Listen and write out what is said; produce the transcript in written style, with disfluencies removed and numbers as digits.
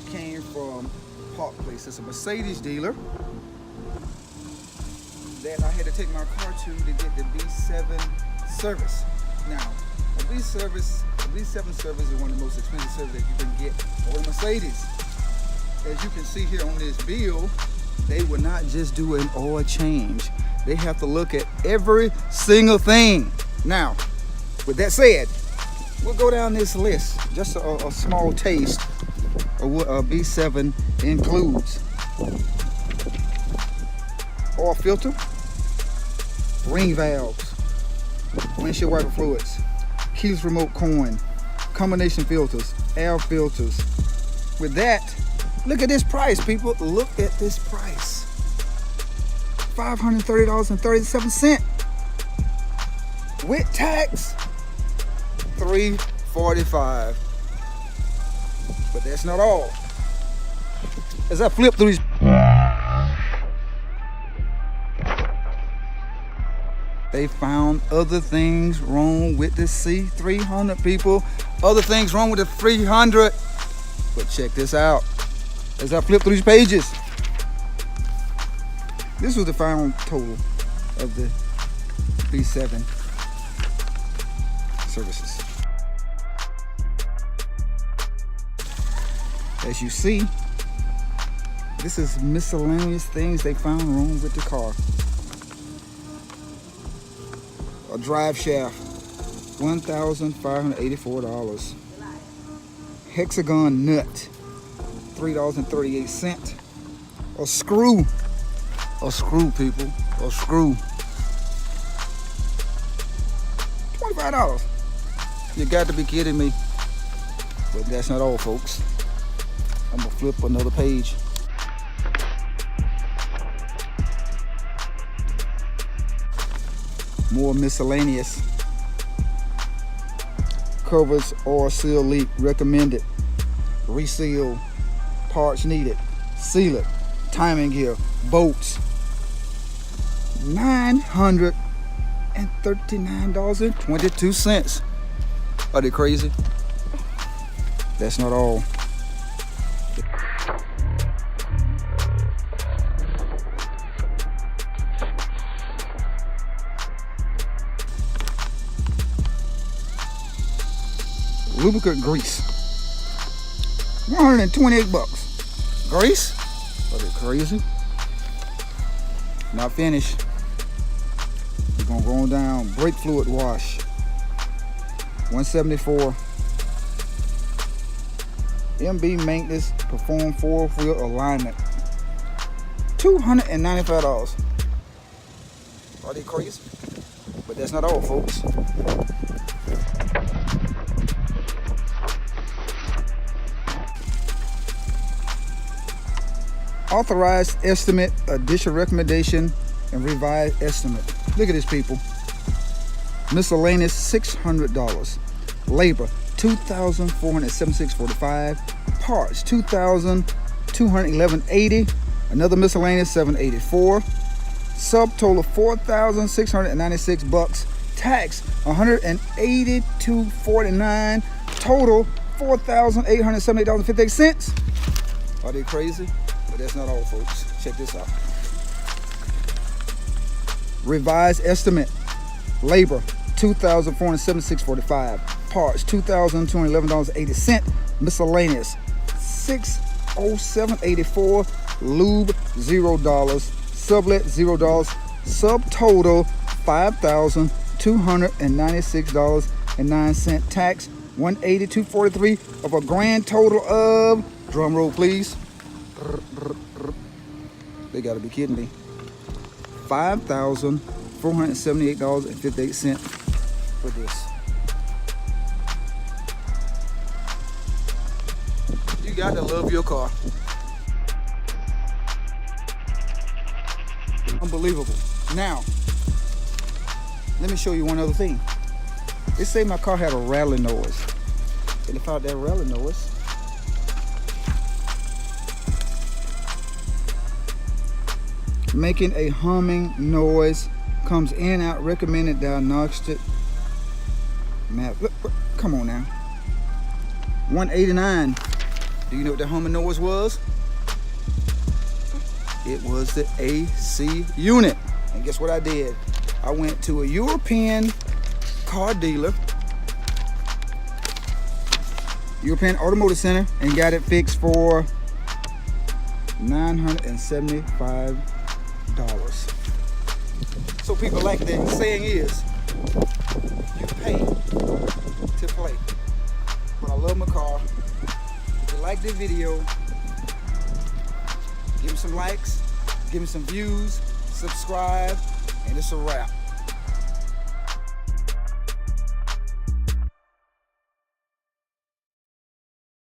that came from Park Place. It's a Mercedes dealer that I had to take my car to get the B7 service. Now, a B7 service is one of the most expensive services that you can get on a Mercedes. As you can see here on this bill, they will not just do an oil change. They have to look at every single thing. Now, with that said, we'll go down this list. Just a small taste of what a B7 includes. Oil filter, ring valves, windshield wiper fluids, keyless remote coin, combination filters, air filters. With that, look at this price, people. Look at this price. $530.37. With tax, $345. But that's not all. As I flip through these, they found other things wrong with the C300, people. Other things wrong with the 300. But check this out. As I flip through these pages, this was the final total of the B7 services. As you see, this is miscellaneous things they found wrong with the car. A drive shaft, $1,584. Hexagon nut, $3.38. A screw, people, a screw, $25. You got to be kidding me. But that's not all, folks. I'm gonna flip another page. More miscellaneous. Covers or seal leak recommended. Reseal. Parts needed. Seal it. Timing gear. Bolts. $939.22. Are they crazy? That's not all. Lubricant grease, $128. Grease? Are they crazy? Not finished. We're gonna go on down. Brake fluid wash, $174. MB maintenance, perform 4-wheel alignment, $295. Are they crazy? But that's not all, folks. Authorized estimate, additional recommendation, and revised estimate. Look at this, people. Miscellaneous, $600. Labor, $2,476.45. Parts, $2,211.80. Another miscellaneous, $784. Subtotal, $4,696. Tax, $182.49. Total, $4,878.58. Are they crazy? But that's not all, folks. Check this out. Revised estimate. Labor, $2,476.45. Parts, $2,211.80. Miscellaneous, $607.84. Lube, $0. Sublet, $0. Subtotal, $5,296.09. Tax, $182.43 of a grand total of, drum roll please. They gotta be kidding me. $5,478.58 for this. You gotta love your car. Unbelievable. Now, let me show you one other thing. They say my car had a rattling noise. And if I had that rattling noise, making a humming noise, comes in and out, recommended diagnostic map. Look, come on now. $189. Do you know what the humming noise was? It was the AC unit. And guess what I did? I went to a European car dealer, European Automotive Center, and got it fixed for $975. So people, like the saying is, you pay to play. But I love my car. If you like this video, give me some likes, give me some views, subscribe, and it's a wrap.